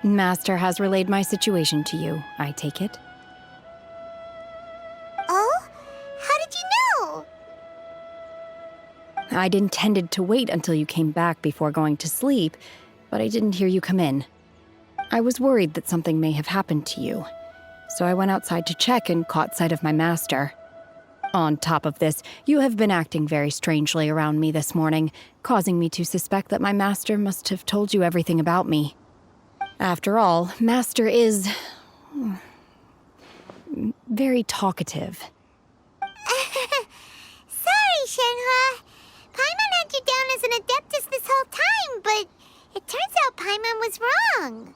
Master has relayed my situation to you, I take it. Oh? How did you know? I'd intended to wait until you came back before going to sleep, but I didn't hear you come in. I was worried that something may have happened to you, so I went outside to check and caught sight of my master. On top of this, you have been acting very strangely around me this morning, causing me to suspect that my master must have told you everything about me. After all, Master is very talkative. Sorry, Shenhua. Paimon had you down as an adeptus this whole time, but it turns out Paimon was wrong.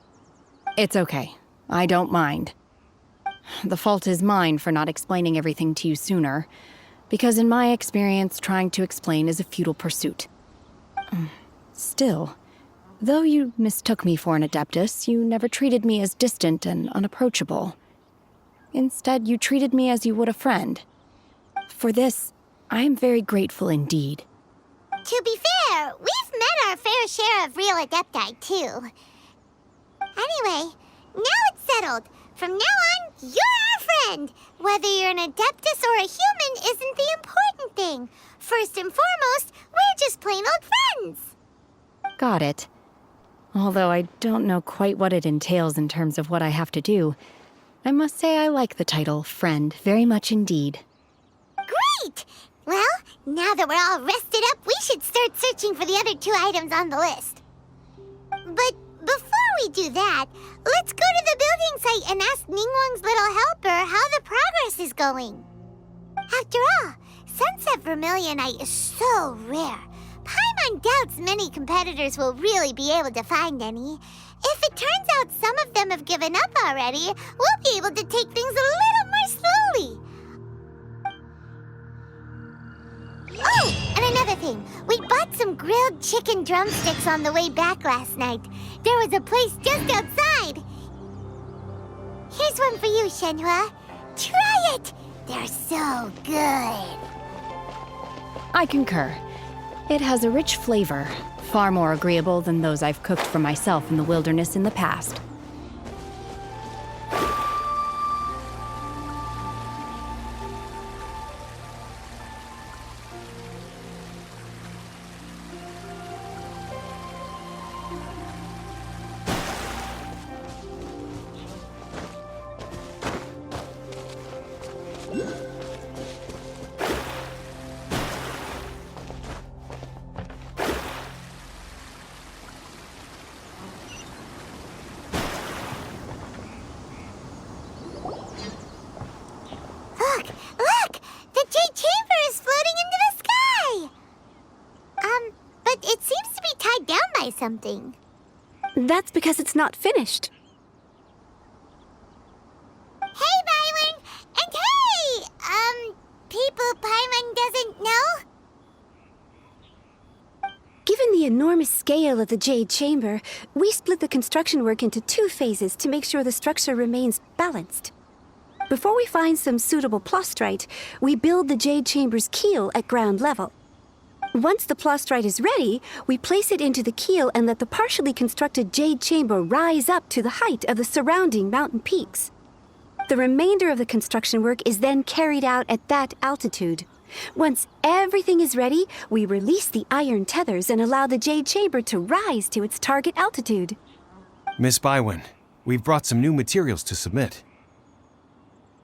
It's okay. I don't mind. The fault is mine for not explaining everything to you sooner, because in my experience, trying to explain is a futile pursuit. Still, though you mistook me for an adeptus, you never treated me as distant and unapproachable. Instead, you treated me as you would a friend. For this, I am very grateful indeed. To be fair, we've met our fair share of real adepti, too. Anyway, now it's settled. From now on, you're our friend. Whether you're an adeptus or a human isn't the important thing. First and foremost, we're just plain old friends. Got it. Although I don't know quite what it entails in terms of what I have to do, I must say I like the title friend very much indeed. Great! Well, now that we're all rested up, we should start searching for the other 2 items on the list. But before we do that, let's go to the building site and ask Ningguang's little helper how the progress is going. After all, Sunset Vermilionite is so rare. Paimon doubts many competitors will really be able to find any. If it turns out some of them have given up already, we'll be able to take things a little more slowly. Oh, and another thing. We bought some grilled chicken drumsticks on the way back last night. There was a place just outside. Here's one for you, Shenhua. Try it! They're so good. I concur. It has a rich flavor, far more agreeable than those I've cooked for myself in the wilderness in the past. Look! The Jade Chamber is floating into the sky! But it seems to be tied down by something. That's because it's not finished. Hey, Byron! And hey! People Paimon doesn't know? Given the enormous scale of the Jade Chamber, we split the construction work into 2 phases to make sure the structure remains balanced. Before we find some suitable plastrite, we build the Jade Chamber's keel at ground level. Once the plastrite is ready, we place it into the keel and let the partially constructed Jade Chamber rise up to the height of the surrounding mountain peaks. The remainder of the construction work is then carried out at that altitude. Once everything is ready, we release the iron tethers and allow the Jade Chamber to rise to its target altitude. Miss Bywin, we've brought some new materials to submit.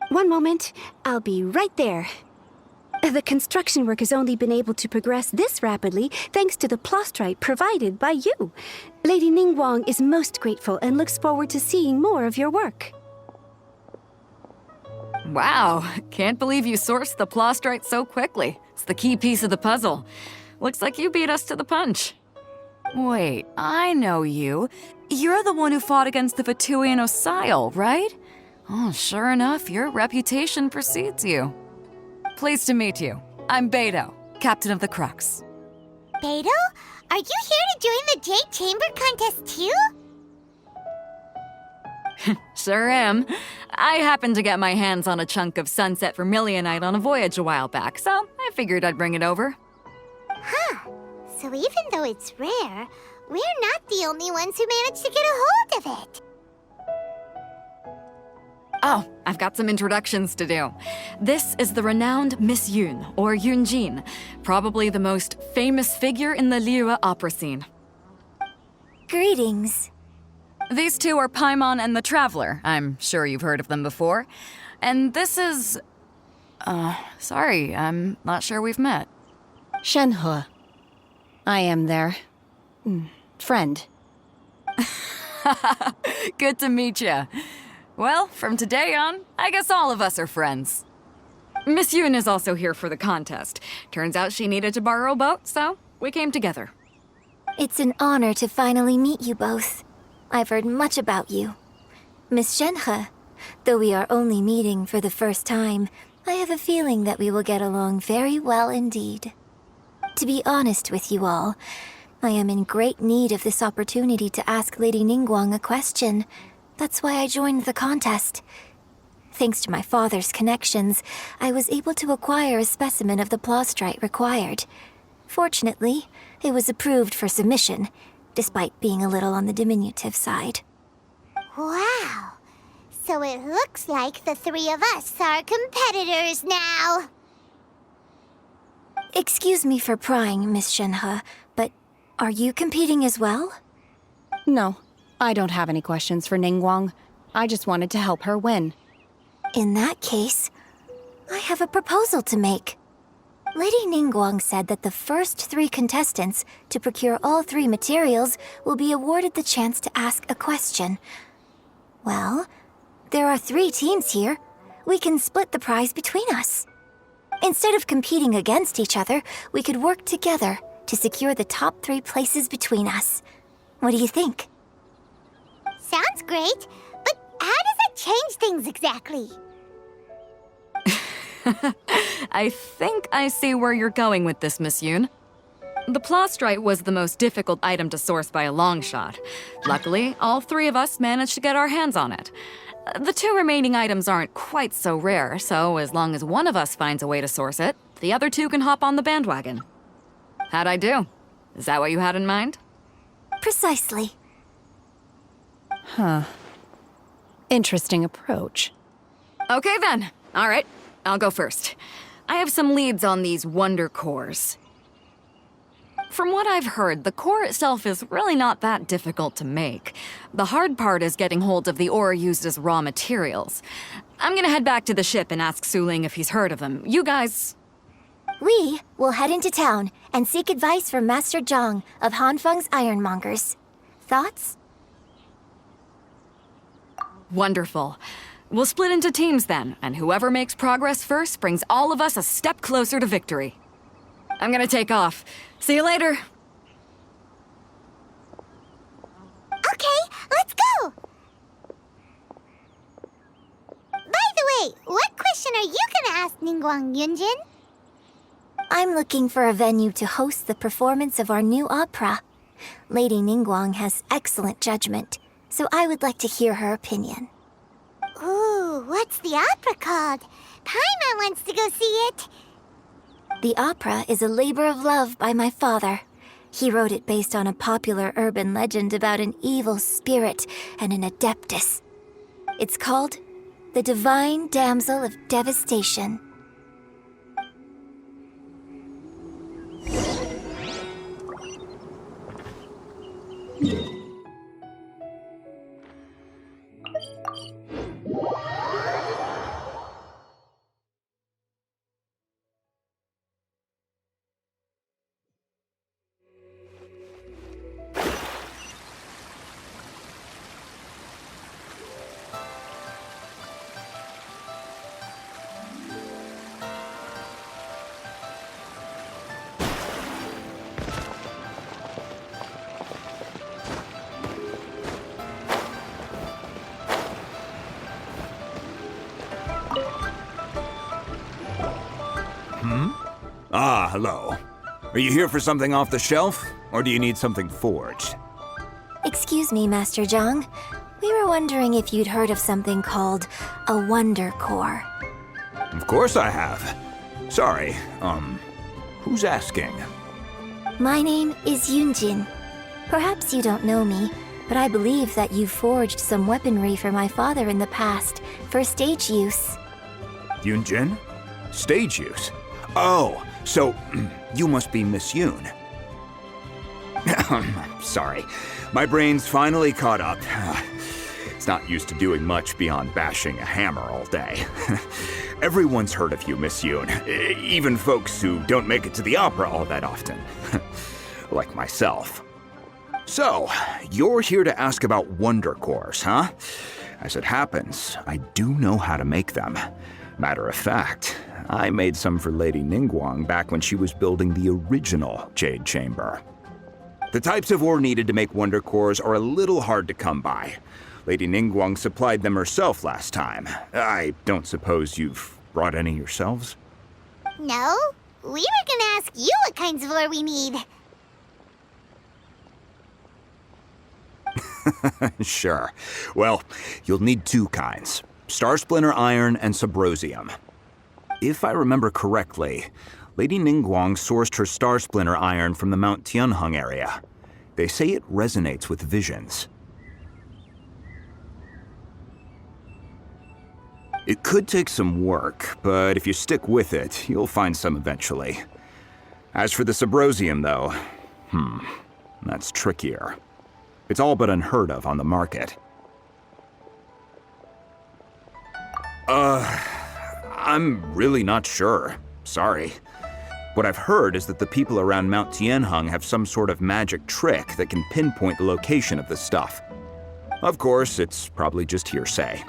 One moment, I'll be right there. The construction work has only been able to progress this rapidly thanks to the plastrite provided by you. Lady Ningguang is most grateful and looks forward to seeing more of your work. Wow, can't believe you sourced the plastrite so quickly. It's the key piece of the puzzle. Looks like you beat us to the punch. Wait, I know you. You're the one who fought against the Vatuian Osile, right? Oh, sure enough, your reputation precedes you. Pleased to meet you. I'm Beto, captain of the Crux. Beto? Are you here to join the Jade Chamber contest too? Sure am. I happened to get my hands on a chunk of sunset vermilionite on a voyage a while back, so I figured I'd bring it over. Huh. So even though it's rare, we're not the only ones who managed to get a hold of it. Oh, I've got some introductions to do. This is the renowned Miss Yun, or Yunjin, probably the most famous figure in the Liyue opera scene. Greetings. These two are Paimon and the Traveler. I'm sure you've heard of them before. And this is... sorry, I'm not sure we've met. Shenhe. I am their... friend. Good to meet you. Well, from today on, I guess all of us are friends. Miss Yun is also here for the contest. Turns out she needed to borrow a boat, so we came together. It's an honor to finally meet you both. I've heard much about you. Miss Shenhe, though we are only meeting for the first time, I have a feeling that we will get along very well indeed. To be honest with you all, I am in great need of this opportunity to ask Lady Ningguang a question. That's why I joined the contest. Thanks to my father's connections, I was able to acquire a specimen of the plastrite required. Fortunately, it was approved for submission, despite being a little on the diminutive side. Wow. So it looks like the three of us are competitors now. Excuse me for prying, Miss Shenhe, but are you competing as well? No, I don't have any questions for Ningguang. I just wanted to help her win. In that case, I have a proposal to make. Lady Ningguang said that the first 3 contestants to procure all 3 materials will be awarded the chance to ask a question. Well, there are 3 teams here. We can split the prize between us. Instead of competing against each other, we could work together to secure the top 3 places between us. What do you think? Sounds great, but how does it change things exactly? I think I see where you're going with this, Miss Yun. The plastrite was the most difficult item to source by a long shot. Luckily, all 3 of us managed to get our hands on it. The 2 remaining items aren't quite so rare, so as long as one of us finds a way to source it, the other 2 can hop on the bandwagon. How'd I do? Is that what you had in mind? Precisely. Interesting approach. Okay then. All right, I'll go first. I have some leads on these wonder cores. From what I've heard, the core itself is really not that difficult to make. The hard part is getting hold of the ore used as raw materials. I'm gonna head back to the ship and ask Suling if he's heard of them. You guys... We will head into town and seek advice from Master Zhang of Hanfeng's Ironmongers. Thoughts? Wonderful. We'll split into teams then, and whoever makes progress first brings all of us a step closer to victory. I'm gonna take off. See you later. Okay, let's go! By the way, what question are you gonna ask Ningguang Yunjin? I'm looking for a venue to host the performance of our new opera. Lady Ningguang has excellent judgment, so I would like to hear her opinion. Ooh, what's the opera called? Paimon wants to go see it. The opera is a labor of love by my father. He wrote it based on a popular urban legend about an evil spirit and an adeptus. It's called The Divine Damsel of Devastation. hello. Are you here for something off the shelf, or do you need something forged? Excuse me, Master Zhang. We were wondering if you'd heard of something called a Wonder Core. Of course I have. Sorry, who's asking? My name is Yunjin. Perhaps you don't know me, but I believe that you forged some weaponry for my father in the past for stage use. Yunjin? Stage use? Oh, so you must be Miss Yoon. Sorry, my brain's finally caught up. It's not used to doing much beyond bashing a hammer all day. Everyone's heard of you, Miss Yoon, even folks who don't make it to the opera all that often. Like myself. So, you're here to ask about Wonder Cores, huh? As it happens, I do know how to make them. Matter of fact, I made some for Lady Ningguang back when she was building the original Jade Chamber. The types of ore needed to make Wonder Cores are a little hard to come by. Lady Ningguang supplied them herself last time. I don't suppose you've brought any yourselves? No, we were gonna ask you what kinds of ore we need. Sure. Well, you'll need two kinds. Star Splinter Iron and Subrosium. If I remember correctly, Lady Ningguang sourced her Star Splinter Iron from the Mount Tianheng area. They say it resonates with visions. It could take some work, but if you stick with it, you'll find some eventually. As for the Subrosium, though, that's trickier. It's all but unheard of on the market. I'm really not sure. Sorry. What I've heard is that the people around Mount Tianheng have some sort of magic trick that can pinpoint the location of the stuff. Of course, it's probably just hearsay.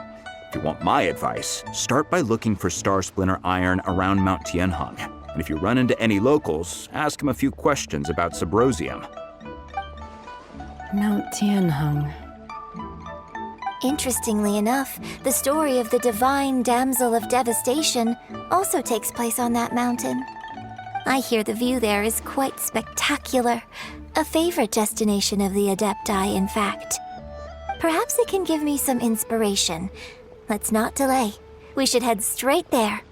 If you want my advice, start by looking for Star Splinter Iron around Mount Tianheng. And if you run into any locals, ask them a few questions about Subrosium. Mount Tianheng. Interestingly enough, the story of the divine damsel of devastation also takes place on that mountain. I hear the view there is quite spectacular. A favorite destination of the Adepti, in fact. Perhaps it can give me some inspiration. Let's not delay. We should head straight there.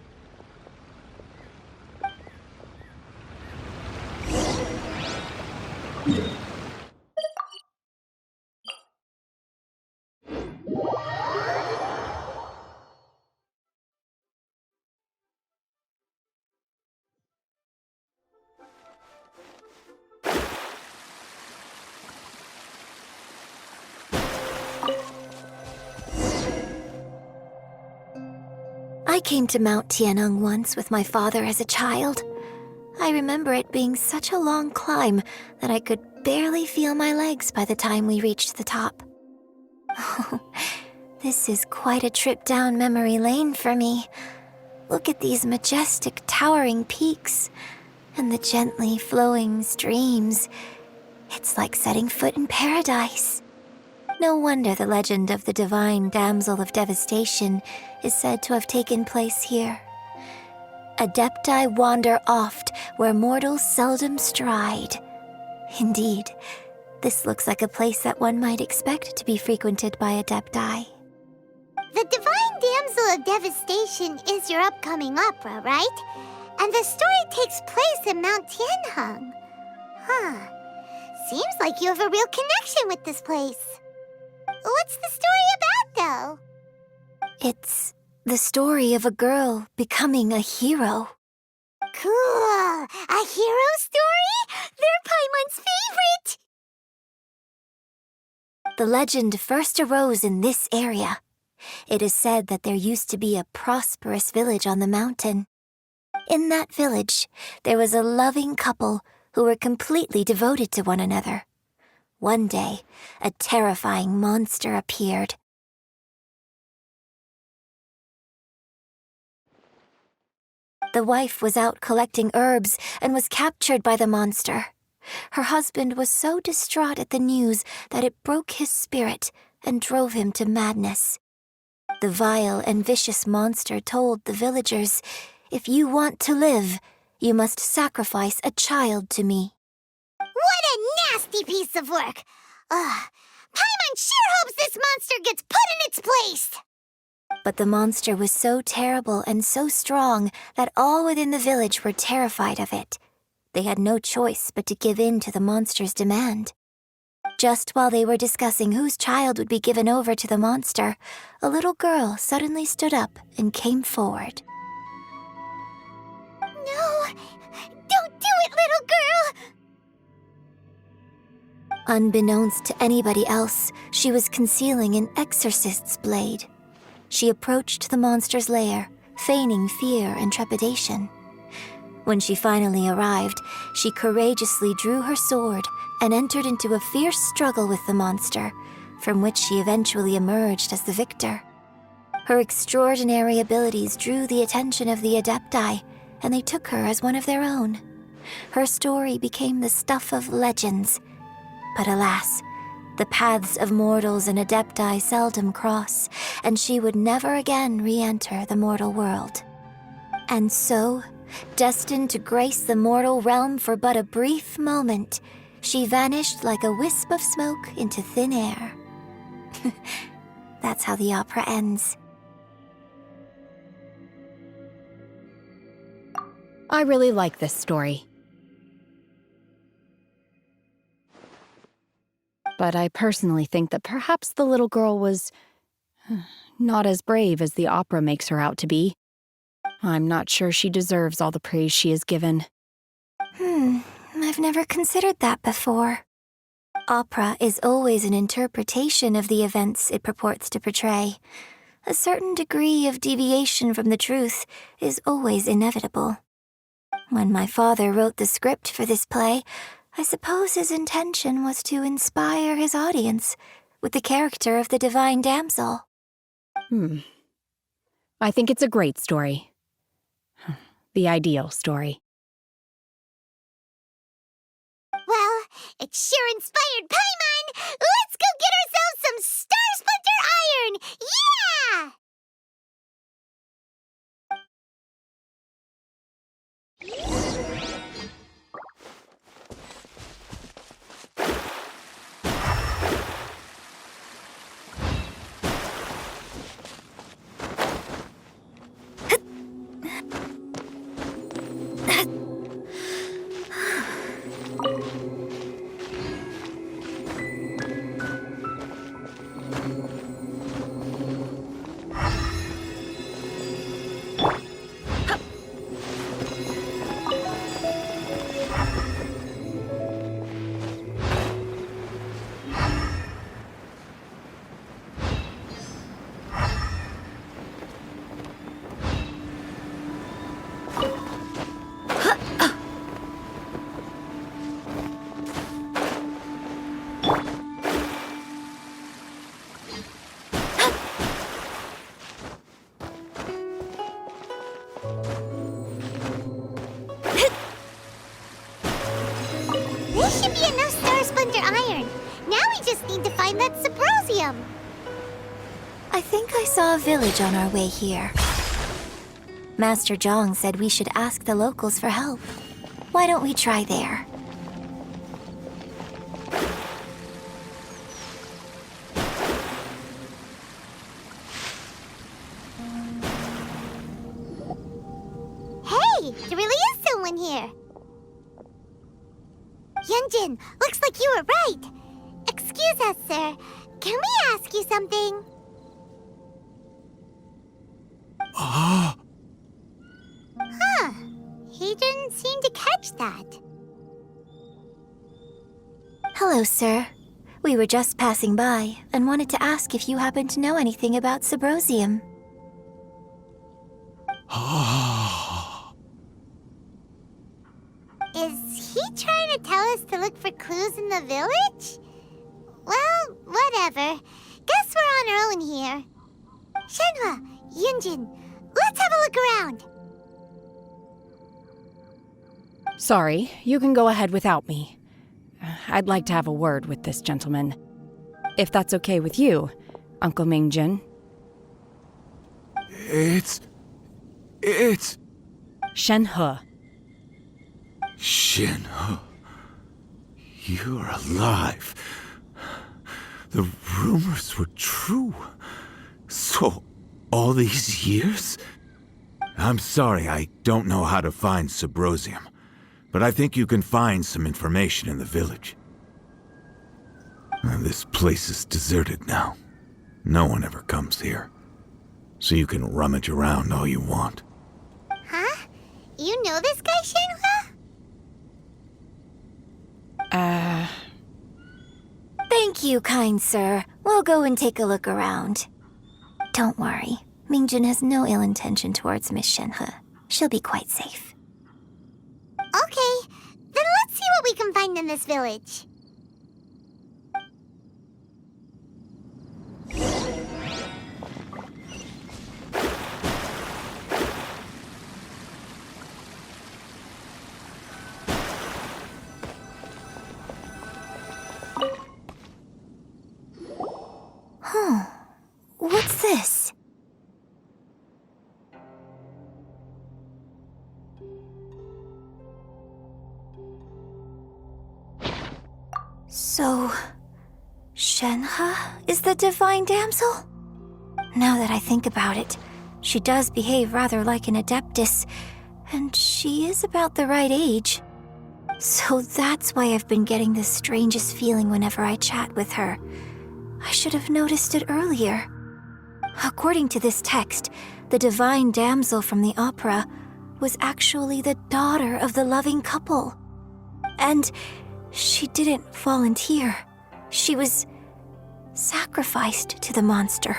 I came to Mount Tianheng once with my father as a child. I remember it being such a long climb that I could barely feel my legs by the time we reached the top. Oh, this is quite a trip down memory lane for me. Look at these majestic, towering peaks and the gently flowing streams. It's like setting foot in paradise. No wonder the legend of the divine damsel of devastation is said to have taken place here. Adepti wander oft where mortals seldom stride. Indeed, this looks like a place that one might expect to be frequented by Adepti. The Divine Damsel of Devastation is your upcoming opera, right? And the story takes place in Mount Tianheng. Huh. Seems like you have a real connection with this place. What's the story about, though? It's the story of a girl becoming a hero. Cool! A hero story? They're Paimon's favorite! The legend first arose in this area. It is said that there used to be a prosperous village on the mountain. In that village, there was a loving couple who were completely devoted to one another. One day, a terrifying monster appeared. The wife was out collecting herbs and was captured by the monster. Her husband was so distraught at the news that it broke his spirit and drove him to madness. The vile and vicious monster told the villagers, "If you want to live, you must sacrifice a child to me. What a nasty piece of work! Paimon sure hopes this monster gets put in its place! But the monster was so terrible and so strong that all within the village were terrified of it. They had no choice but to give in to the monster's demand. Just while they were discussing whose child would be given over to the monster, a little girl suddenly stood up and came forward. No! Don't do it, little girl! Unbeknownst to anybody else, she was concealing an exorcist's blade. She approached the monster's lair, feigning fear and trepidation. When she finally arrived, she courageously drew her sword and entered into a fierce struggle with the monster, from which she eventually emerged as the victor. Her extraordinary abilities drew the attention of the Adepti, and they took her as one of their own. Her story became the stuff of legends. But alas, the paths of mortals and Adepti seldom cross, and she would never again re-enter the mortal world. And so, destined to grace the mortal realm for but a brief moment, she vanished like a wisp of smoke into thin air. That's how the opera ends. I really like this story. But I personally think that perhaps the little girl was not as brave as the opera makes her out to be. I'm not sure she deserves all the praise she is given. I've never considered that before. Opera is always an interpretation of the events it purports to portray. A certain degree of deviation from the truth is always inevitable. When my father wrote the script for this play, I suppose his intention was to inspire his audience with the character of the divine damsel. I think it's a great story. The ideal story. Well, it sure inspired Paimon! Let's go get ourselves some Star Splinter Iron! Yeah! This should be enough Star Splinter Iron. Now we just need to find that Subrosium. I think I saw a village on our way here. Master Zhang said we should ask the locals for help. Why don't we try there? Hey, there really is someone here. Yunjin, looks like you were right. Excuse us, sir. Can we ask you something? Huh. He didn't seem to catch that. Hello, sir. We were just passing by and wanted to ask if you happen to know anything about Subrosium. Is he trying to tell us to look for clues in the village? Well, whatever. Guess we're on our own here. Shenhua, Yunjin, let's have a look around. Sorry, you can go ahead without me. I'd like to have a word with this gentleman. If that's okay with you, Uncle Mingjin. It's... Shenhe. Shinha, you're alive. The rumors were true. So, all these years? I'm sorry, I don't know how to find Subrosium, but I think you can find some information in the village. This place is deserted now. No one ever comes here. So you can rummage around all you want. Huh? You know this guy, Shinhua? Thank you, kind sir. We'll go and take a look around. Don't worry. Mingjun has no ill intention towards Miss Shenhe. She'll be quite safe. Okay, then let's see what we can find in this village. What's this? So, Shenhe is the divine damsel? Now that I think about it, she does behave rather like an adeptus, and she is about the right age. So that's why I've been getting the strangest feeling whenever I chat with her. I should have noticed it earlier. According to this text, the divine damsel from the opera was actually the daughter of the loving couple. And she didn't volunteer. She was sacrificed to the monster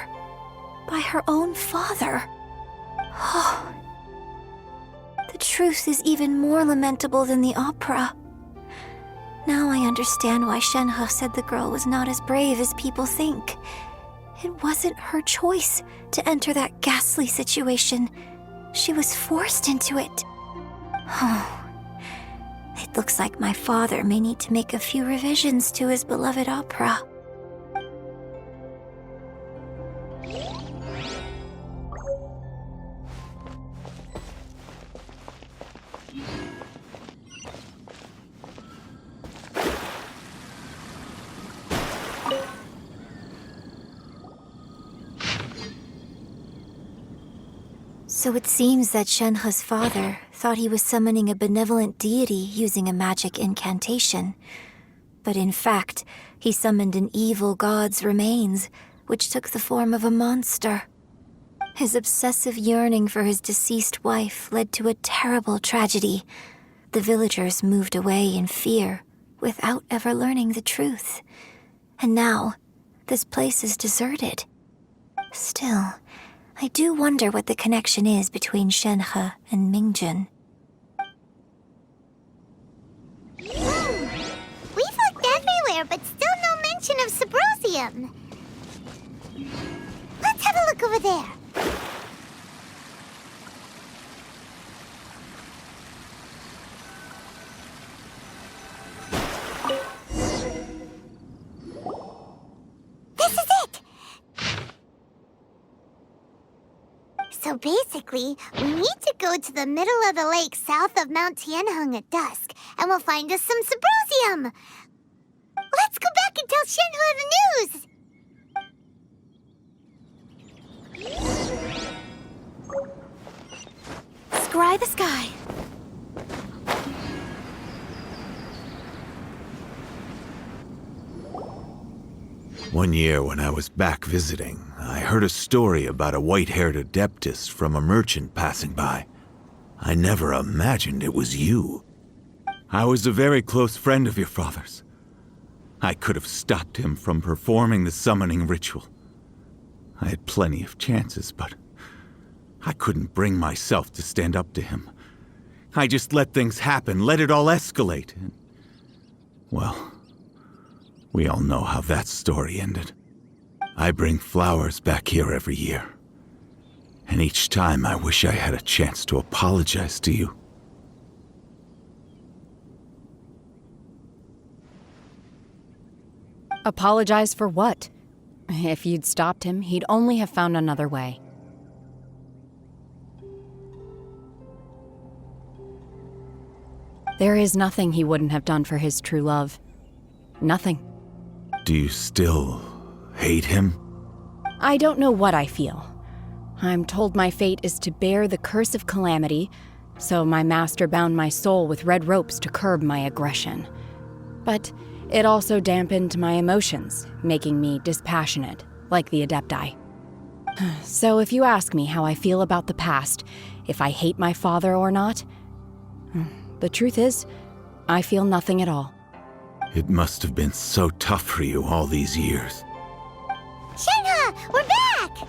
by her own father. Oh, the truth is even more lamentable than the opera. Now I understand why Shenhe said the girl was not as brave as people think. It wasn't her choice to enter that ghastly situation. She was forced into it. Oh, it looks like my father may need to make a few revisions to his beloved opera. So it seems that Shenhe's father thought he was summoning a benevolent deity using a magic incantation. But in fact, he summoned an evil god's remains, which took the form of a monster. His obsessive yearning for his deceased wife led to a terrible tragedy. The villagers moved away in fear, without ever learning the truth. And now, this place is deserted. Still, I do wonder what the connection is between Shenhe and Mingjun. We've looked everywhere, but still no mention of Subrosium. Let's have a look over there. This is it! So basically, we need to go to the middle of the lake south of Mount Tianheng at dusk, and we'll find us some Subrosium! Let's go back and tell Shenhua the news! Scry the sky. One year when I was back visiting, I heard a story about a white-haired adeptus from a merchant passing by. I never imagined it was you. I was a very close friend of your father's. I could have stopped him from performing the summoning ritual. I had plenty of chances, but I couldn't bring myself to stand up to him. I just let things happen, let it all escalate. And, well, we all know how that story ended. I bring flowers back here every year. And each time I wish I had a chance to apologize to you. Apologize for what? If you'd stopped him, he'd only have found another way. There is nothing he wouldn't have done for his true love. Nothing. Do you still hate him? I don't know what I feel. I'm told my fate is to bear the curse of calamity, so my master bound my soul with red ropes to curb my aggression. But it also dampened my emotions, making me dispassionate, like the Adepti. So if you ask me how I feel about the past, if I hate my father or not, the truth is, I feel nothing at all. It must have been so tough for you all these years. Shenhe, we're back!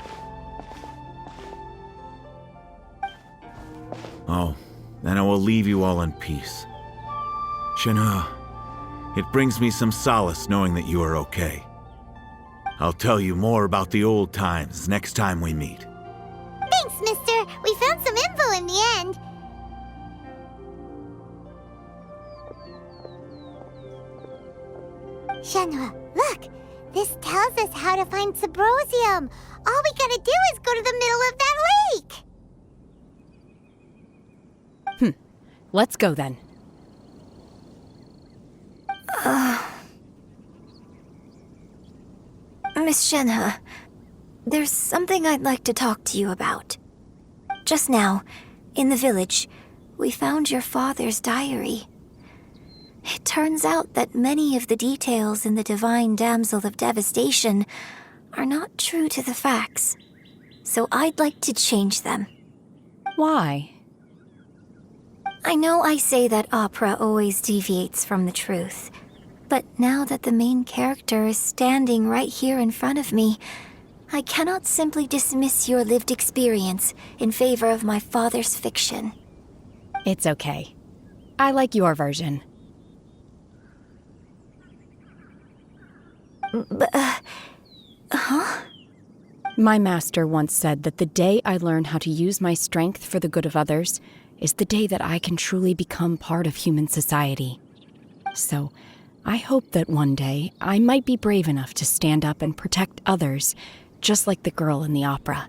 Oh, then I will leave you all in peace. Shenhe, it brings me some solace knowing that you are okay. I'll tell you more about the old times next time we meet. Thanks, mister. We found some info in the end. Shenhe, look! This tells us how to find Subrosium. All we gotta do is go to the middle of that lake! Let's go then. Miss Shenhe, there's something I'd like to talk to you about. Just now, in the village, we found your father's diary. It turns out that many of the details in the Divine Damsel of Devastation are not true to the facts. So I'd like to change them. Why? I know I say that opera always deviates from the truth, but now that the main character is standing right here in front of me, I cannot simply dismiss your lived experience in favor of my father's fiction. It's okay. I like your version. My master once said that the day I learn how to use my strength for the good of others is the day that I can truly become part of human society. So, I hope that one day I might be brave enough to stand up and protect others, just like the girl in the opera.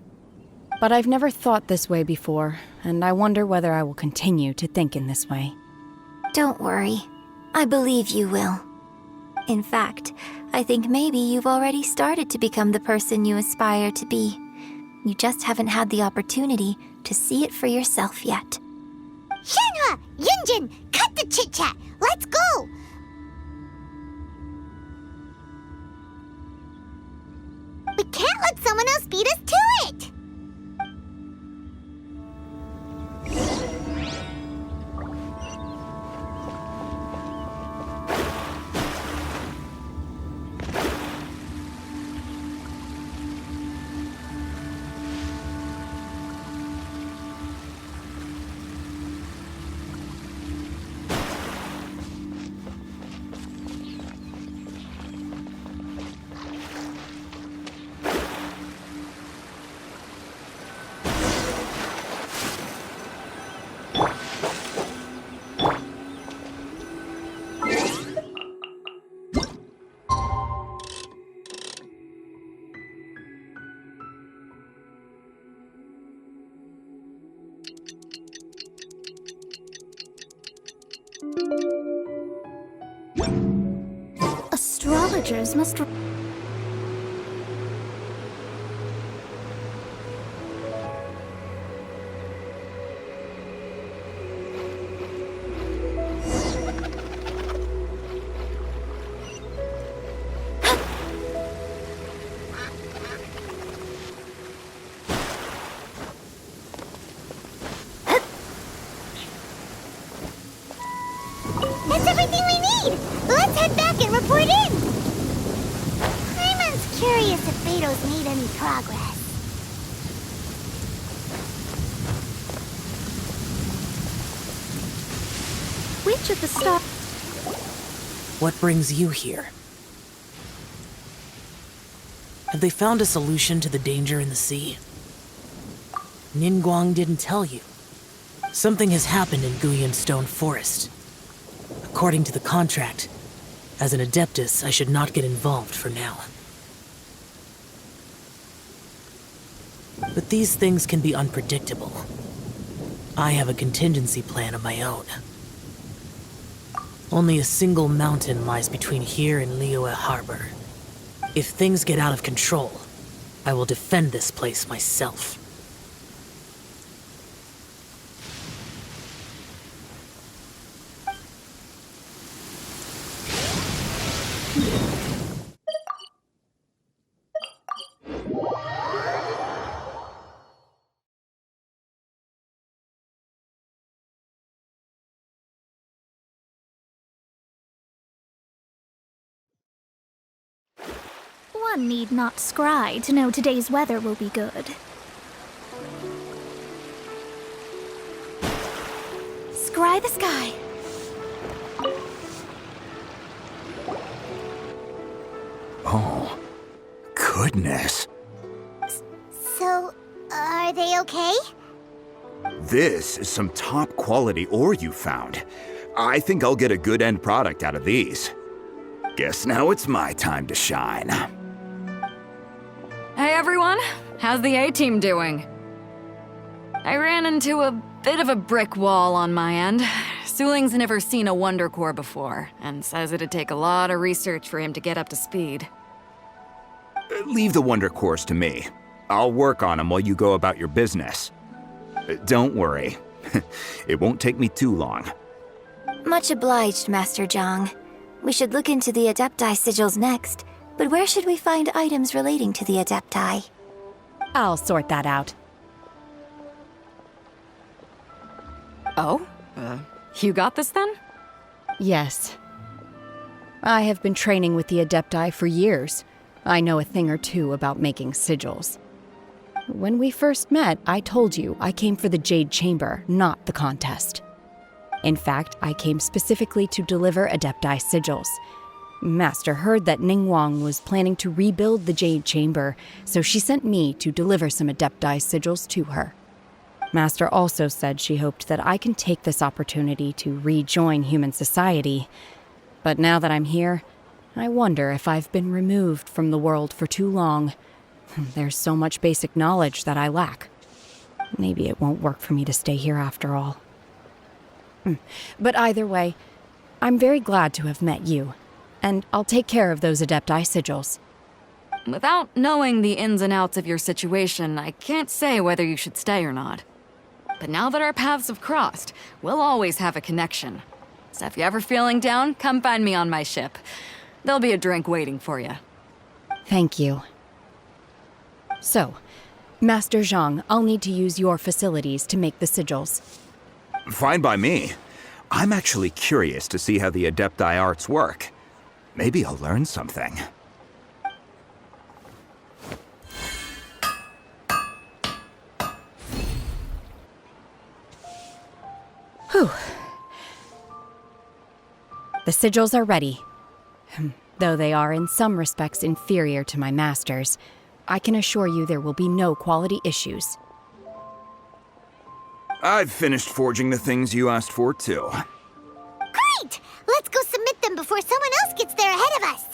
But I've never thought this way before, and I wonder whether I will continue to think in this way. Don't worry. I believe you will. In fact, I think maybe you've already started to become the person you aspire to be. You just haven't had the opportunity to see it for yourself yet. Shenhe! Yunjin! Cut the chit-chat! Let's go! We can't let someone else beat us to it! Astrologers must... That's everything we need! Let's head back and report in! Paimon's curious if Beidou's made any progress. Which of the stars... What brings you here? Have they found a solution to the danger in the sea? Ningguang didn't tell you. Something has happened in Guyan Stone Forest. According to the contract, as an Adeptus, I should not get involved for now. But these things can be unpredictable. I have a contingency plan of my own. Only a single mountain lies between here and Liyue Harbor. If things get out of control, I will defend this place myself. One need not scry to know today's weather will be good. Scry the sky. Oh, goodness. So, are they okay? This is some top quality ore you found. I think I'll get a good end product out of these. Guess now it's my time to shine. Hey everyone, how's the A-team doing? I ran into a bit of a brick wall on my end. Suling's never seen a Wonder Core before, and says it'd take a lot of research for him to get up to speed. Leave the Wonder Cores to me. I'll work on them while you go about your business. Don't worry. It won't take me too long. Much obliged, Master Zhang. We should look into the Adepti sigils next, but where should we find items relating to the Adepti? I'll sort that out. Oh? You got this then? Yes. I have been training with the Adepti for years. I know a thing or two about making sigils. When we first met, I told you I came for the Jade Chamber, not the contest. In fact, I came specifically to deliver Adepti sigils. Master heard that Ningguang was planning to rebuild the Jade Chamber, so she sent me to deliver some Adepti sigils to her. Master also said she hoped that I can take this opportunity to rejoin human society. But now that I'm here, I wonder if I've been removed from the world for too long. There's so much basic knowledge that I lack. Maybe it won't work for me to stay here after all. But either way, I'm very glad to have met you, and I'll take care of those Adepti sigils. Without knowing the ins and outs of your situation, I can't say whether you should stay or not. But now that our paths have crossed, we'll always have a connection. So if you're ever feeling down, come find me on my ship. There'll be a drink waiting for you. Thank you. So, Master Zhang, I'll need to use your facilities to make the sigils. Fine by me. I'm actually curious to see how the Adepti arts work. Maybe I'll learn something. Whew. The sigils are ready. Though they are in some respects inferior to my master's, I can assure you there will be no quality issues. I've finished forging the things you asked for, too. Great! Let's go submit them before someone else gets there ahead of us.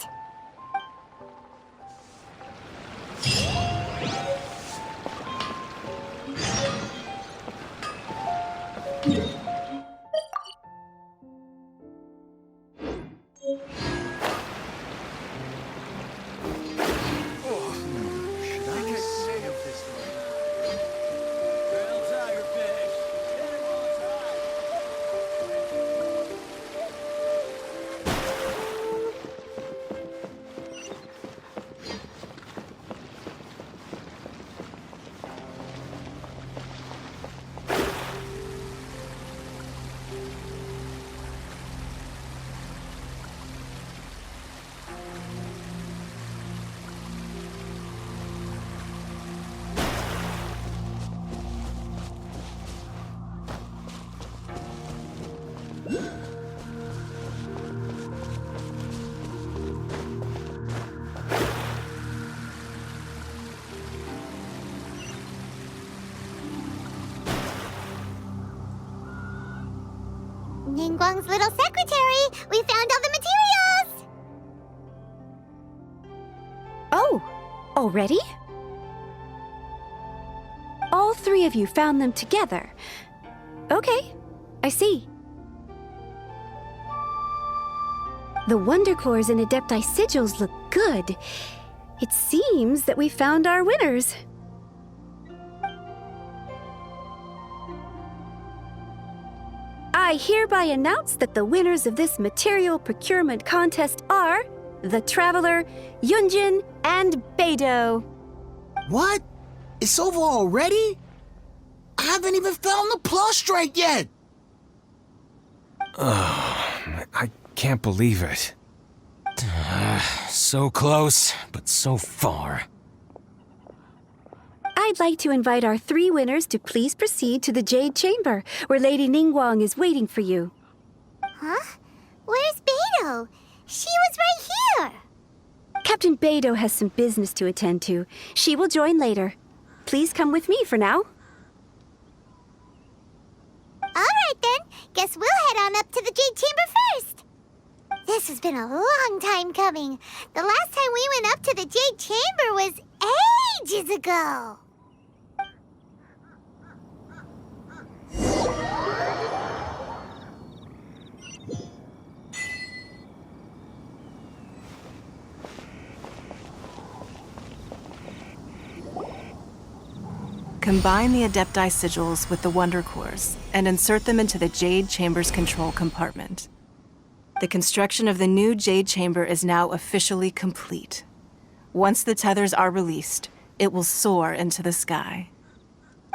Ningguang's little secretary! We found all the materials! Oh, already? All three of you found them together. Okay, I see. The Wonder Cores and Adepti sigils look good. It seems that we found our winners. I hereby announce that the winners of this material procurement contest are the Traveler, Yunjin, and Beidou. What? It's over already? I haven't even found the plustrite yet! I can't believe it. So close, but so far. I'd like to invite our 3 winners to please proceed to the Jade Chamber, where Lady Ningguang is waiting for you. Huh? Where's Beidou? She was right here! Captain Beidou has some business to attend to. She will join later. Please come with me for now. Alright then, guess we'll head on up to the Jade Chamber first! This has been a long time coming. The last time we went up to the Jade Chamber was ages ago! Combine the Adepti sigils with the Wonder Cores and insert them into the Jade Chamber's control compartment. The construction of the new Jade Chamber is now officially complete. Once the tethers are released, it will soar into the sky.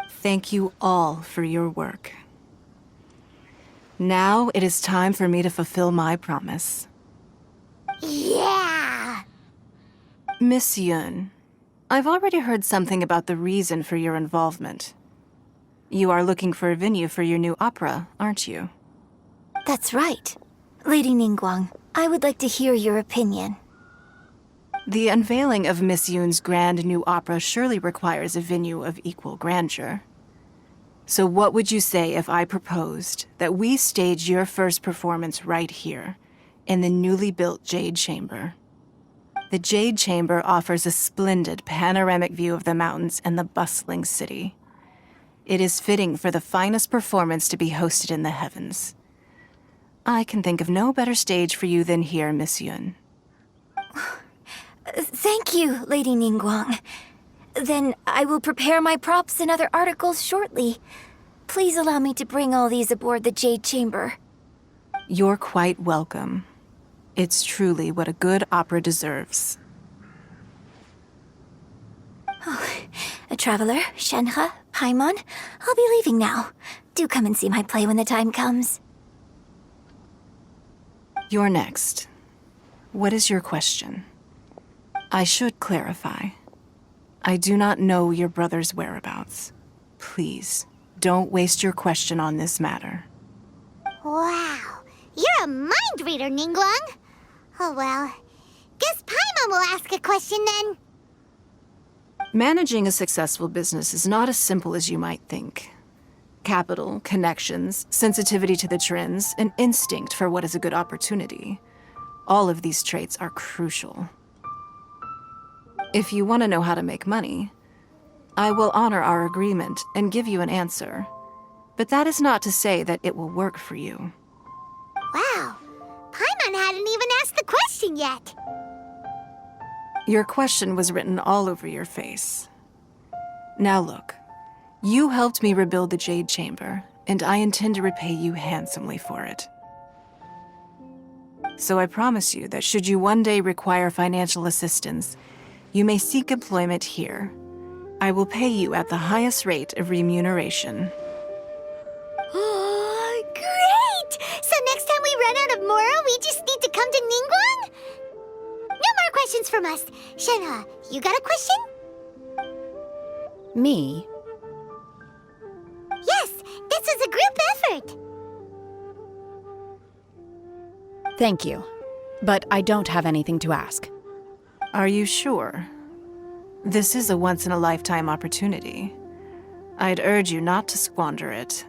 Thank you all for your work. Now it is time for me to fulfill my promise. Yeah! Miss Yun, I've already heard something about the reason for your involvement. You are looking for a venue for your new opera, aren't you? That's right. Lady Ningguang, I would like to hear your opinion. The unveiling of Miss Yun's grand new opera surely requires a venue of equal grandeur. So what would you say if I proposed that we stage your first performance right here, in the newly built Jade Chamber? The Jade Chamber offers a splendid panoramic view of the mountains and the bustling city. It is fitting for the finest performance to be hosted in the heavens. I can think of no better stage for you than here, Miss Yun. Thank you, Lady Ningguang. Then I will prepare my props and other articles shortly. Please allow me to bring all these aboard the Jade Chamber. You're quite welcome. It's truly what a good opera deserves. A Traveler, Shenhe, Paimon, I'll be leaving now. Do come and see my play when the time comes. You're next. What is your question? I should clarify. I do not know your brother's whereabouts. Please, don't waste your question on this matter. Wow, you're a mind reader, Ningguang! Oh well, guess Paimon will ask a question then. Managing a successful business is not as simple as you might think. Capital, connections, sensitivity to the trends, and instinct for what is a good opportunity. All of these traits are crucial. If you want to know how to make money, I will honor our agreement and give you an answer. But that is not to say that it will work for you. Wow, Paimon hadn't even asked the question yet. Your question was written all over your face. Now look, you helped me rebuild the Jade Chamber, and I intend to repay you handsomely for it. So I promise you that should you one day require financial assistance, you may seek employment here. I will pay you at the highest rate of remuneration. Oh, great! So next time we run out of Mora, we just need to come to Ningguang? No more questions from us. Shenhe, you got a question? Me? Yes, this was a group effort. Thank you. But I don't have anything to ask. Are you sure? This is a once-in-a-lifetime opportunity. I'd urge you not to squander it.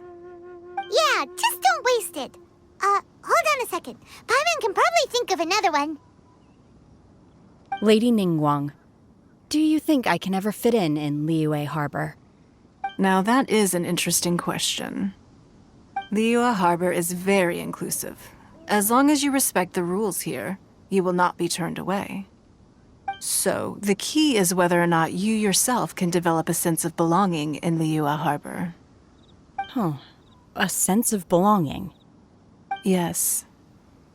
Yeah, just don't waste it. Hold on a second. Paimon can probably think of another one. Lady Ningguang, do you think I can ever fit in Liyue Harbor? Now that is an interesting question. Liyue Harbor is very inclusive, As long as you respect the rules here, you will not be turned away. So, the key is whether or not you yourself can develop a sense of belonging in Liyue Harbor. Oh, a sense of belonging. Yes.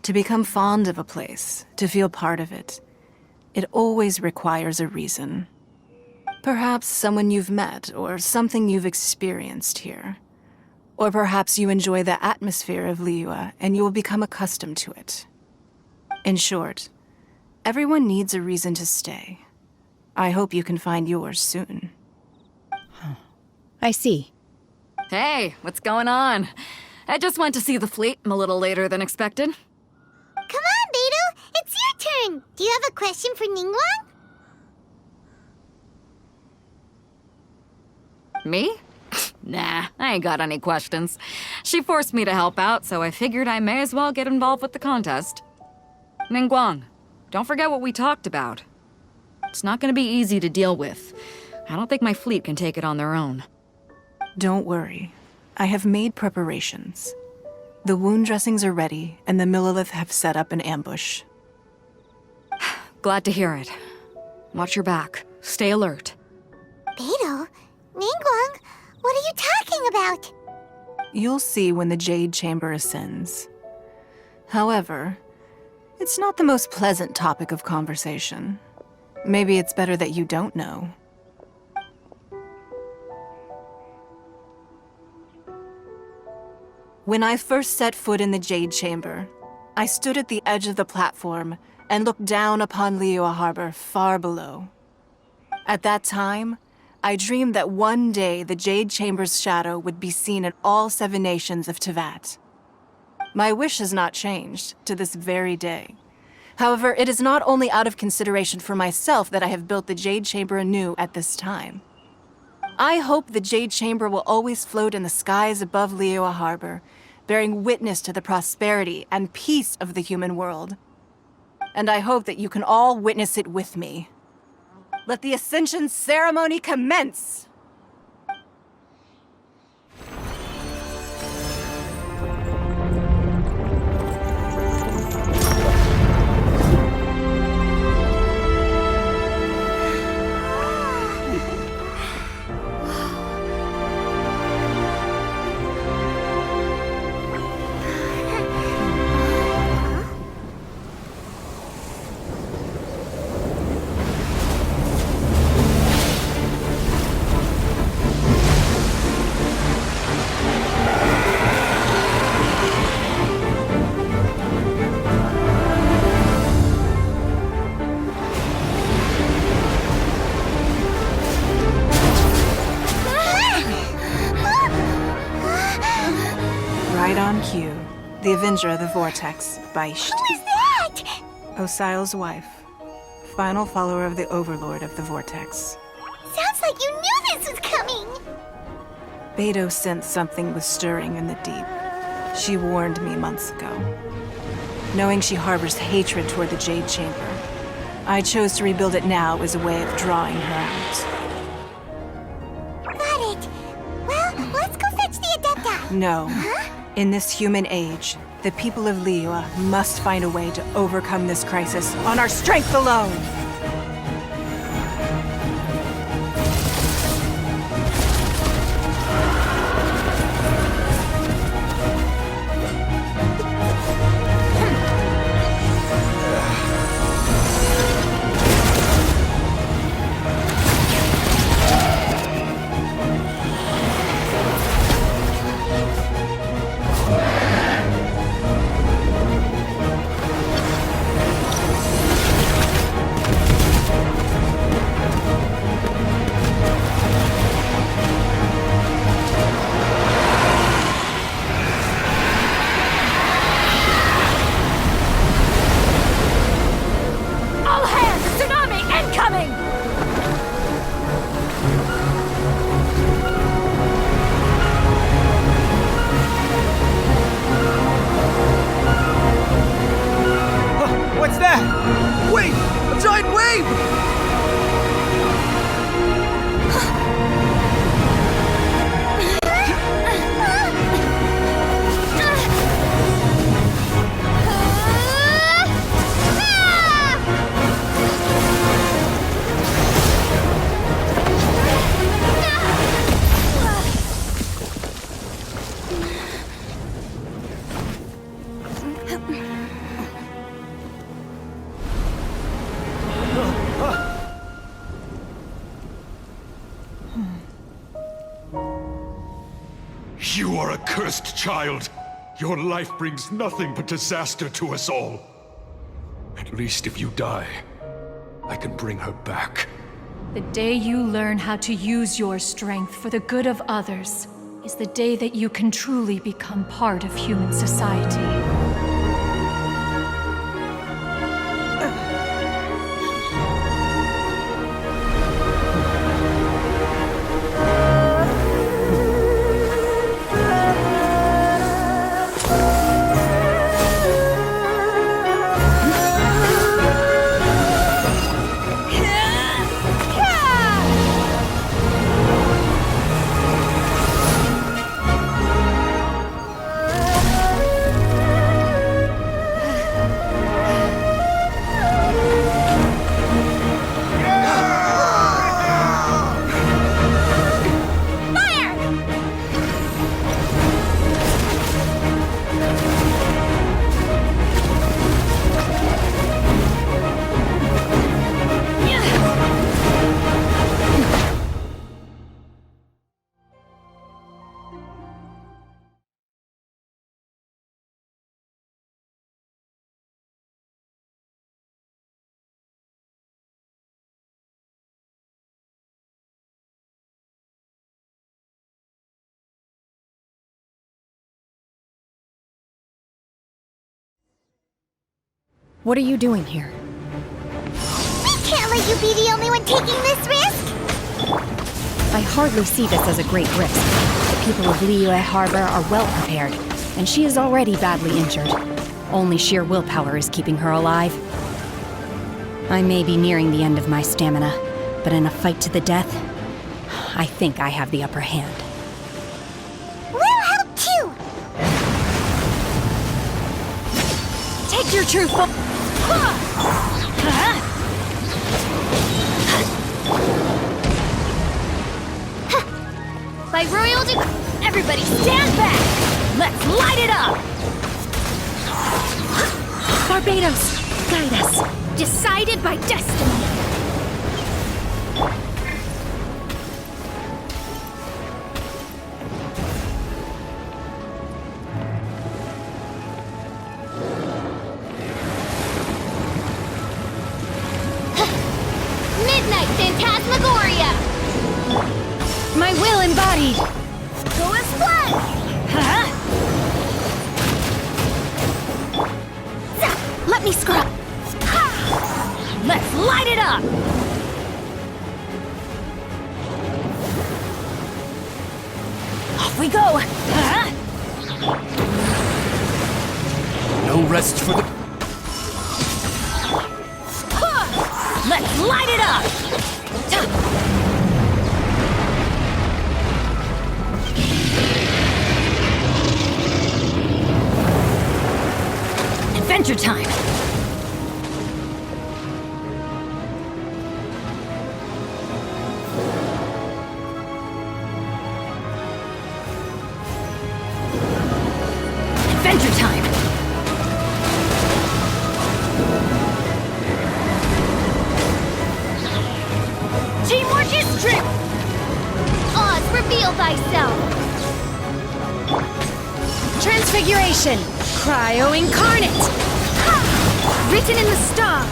To become fond of a place, to feel part of it, it always requires a reason. Perhaps someone you've met, or something you've experienced here. Or perhaps you enjoy the atmosphere of Liyue and you will become accustomed to it. In short, everyone needs a reason to stay. I hope you can find yours soon. I see. Hey, what's going on? I just went to see the fleet a little later than expected. Come on, Beto! It's your turn! Do you have a question for Ningguang? Me? Nah, I ain't got any questions. She forced me to help out, so I figured I may as well get involved with the contest. Ningguang, don't forget what we talked about. It's not gonna be easy to deal with. I don't think my fleet can take it on their own. Don't worry. I have made preparations. The wound dressings are ready, and the Millilith have set up an ambush. Glad to hear it. Watch your back. Stay alert. Beto? Ningguang? What are you talking about? You'll see when the Jade Chamber ascends. However, it's not the most pleasant topic of conversation. Maybe it's better that you don't know. When I first set foot in the Jade Chamber, I stood at the edge of the platform and looked down upon Liyue Harbor far below. At that time, I dreamed that one day the Jade Chamber's shadow would be seen in all 7 nations of Teyvat. My wish has not changed to this very day. However, it is not only out of consideration for myself that I have built the Jade Chamber anew at this time. I hope the Jade Chamber will always float in the skies above Liyue Harbor, bearing witness to the prosperity and peace of the human world. And I hope that you can all witness it with me. Let the Ascension ceremony commence! Right on cue. The Avenger of the Vortex, Beisht. Who is that? Osial's wife. Final follower of the Overlord of the Vortex. Sounds like you knew this was coming! Beto sensed something was stirring in the deep. She warned me months ago. Knowing she harbors hatred toward the Jade Chamber, I chose to rebuild it now as a way of drawing her out. Got it. Well, let's go fetch the Adepta. No. Huh? In this human age, the people of Liyue must find a way to overcome this crisis on our strength alone! Accursed child! Your life brings nothing but disaster to us all. At least if you die, I can bring her back. The day you learn how to use your strength for the good of others is the day that you can truly become part of human society. What are you doing here? We can't let you be the only one taking this risk! I hardly see this as a great risk. The people of Liyue Harbor are well prepared, and she is already badly injured. Only sheer willpower is keeping her alive. I may be nearing the end of my stamina, but in a fight to the death, I think I have the upper hand. We'll help too! Take your true form! By royal everybody stand back! Let's light it up! Barbados, guide us! Decided by destiny! Midnight Phantasmagoria! My will embodied! Go as blood! Let me scrub! Let's light it up! Off we go! No rest for the... Let's light it up! Adventure time! Adventure time! Teamwork is true! Oz, reveal thyself! Transfiguration! Cryo incarnate! Written in the stars!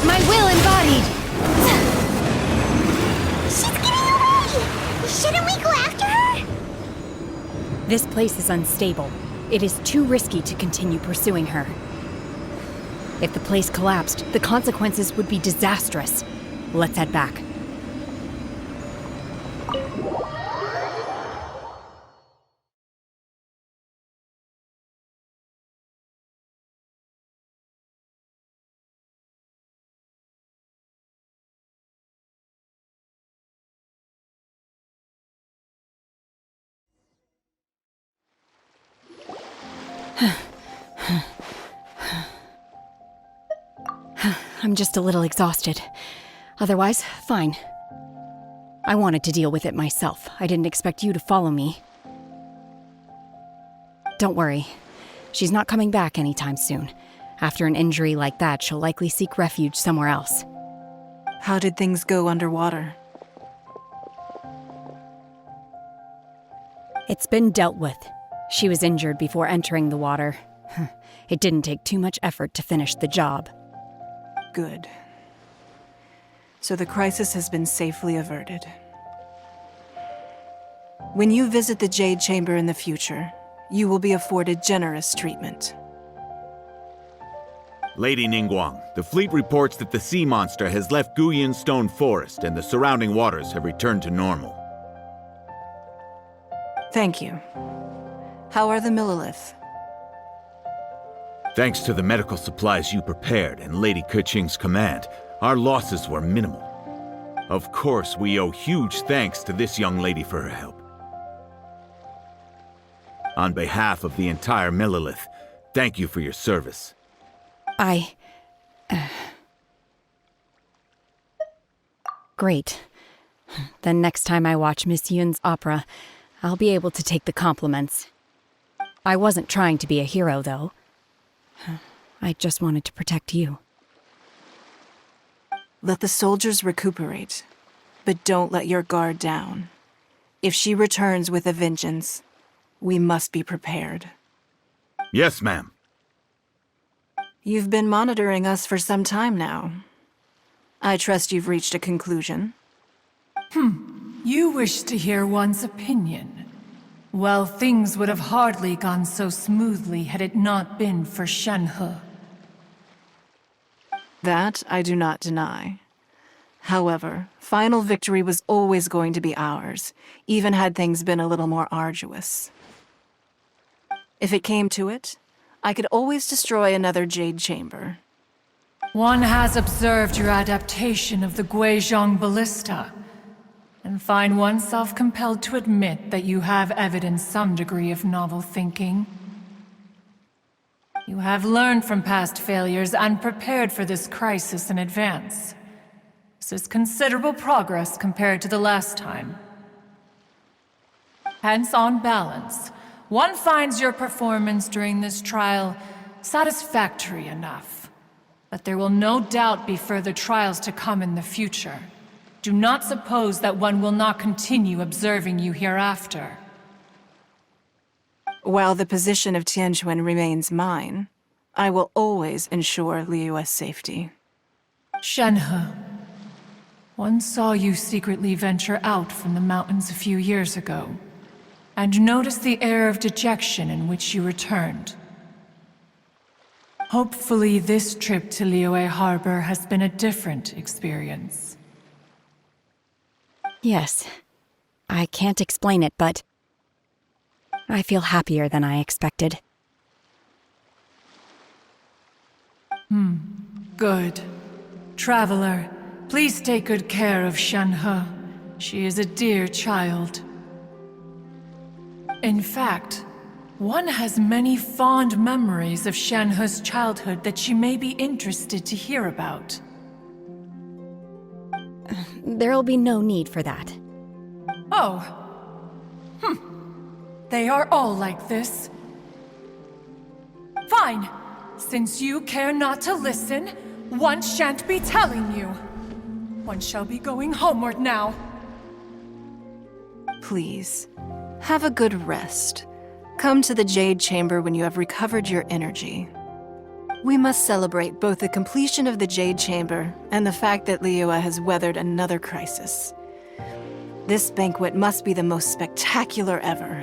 My will embodied! She's getting away! Shouldn't we go after her? This place is unstable. It is too risky to continue pursuing her. If the place collapsed, the consequences would be disastrous. Let's head back. I'm just a little exhausted. Otherwise, fine. I wanted to deal with it myself. I didn't expect you to follow me. Don't worry. She's not coming back anytime soon. After an injury like that, she'll likely seek refuge somewhere else. How did things go underwater? It's been dealt with. She was injured before entering the water. It didn't take too much effort to finish the job. Good. So the crisis has been safely averted. When you visit the Jade Chamber in the future, you will be afforded generous treatment. Lady Ningguang, the fleet reports that the sea monster has left Guyan Stone Forest and the surrounding waters have returned to normal. Thank you. How are the Millilith? Thanks to the medical supplies you prepared and Lady Keqing's command, our losses were minimal. Of course, we owe huge thanks to this young lady for her help. On behalf of the entire Millilith, thank you for your service. Great. Then next time I watch Miss Yun's opera, I'll be able to take the compliments. I wasn't trying to be a hero, though. I just wanted to protect you. Let the soldiers recuperate, but don't let your guard down. If she returns with a vengeance, we must be prepared. Yes, ma'am. You've been monitoring us for some time now. I trust you've reached a conclusion. You wish to hear one's opinion. Well, things would have hardly gone so smoothly had it not been for Shenhe. That I do not deny. However, final victory was always going to be ours, even had things been a little more arduous. If it came to it, I could always destroy another Jade Chamber. One has observed your adaptation of the Guizhong ballista, and find oneself compelled to admit that you have evidenced some degree of novel thinking. You have learned from past failures and prepared for this crisis in advance. This is considerable progress compared to the last time. Hence, on balance, one finds your performance during this trial satisfactory enough. But there will no doubt be further trials to come in the future. Do not suppose that one will not continue observing you hereafter. While the position of Tianquan remains mine, I will always ensure Liyue's safety. Shenhe, one saw you secretly venture out from the mountains a few years ago, and noticed the air of dejection in which you returned. Hopefully this trip to Liyue Harbor has been a different experience. Yes. I can't explain it, but I feel happier than I expected. Good. Traveler, please take good care of Shenhe. She is a dear child. In fact, one has many fond memories of Shenhe's childhood that she may be interested to hear about. There'll be no need for that. Oh. They are all like this. Fine. Since you care not to listen, one shan't be telling you. One shall be going homeward now. Please, have a good rest. Come to the Jade Chamber when you have recovered your energy. We must celebrate both the completion of the Jade Chamber and the fact that Liyue has weathered another crisis. This banquet must be the most spectacular ever.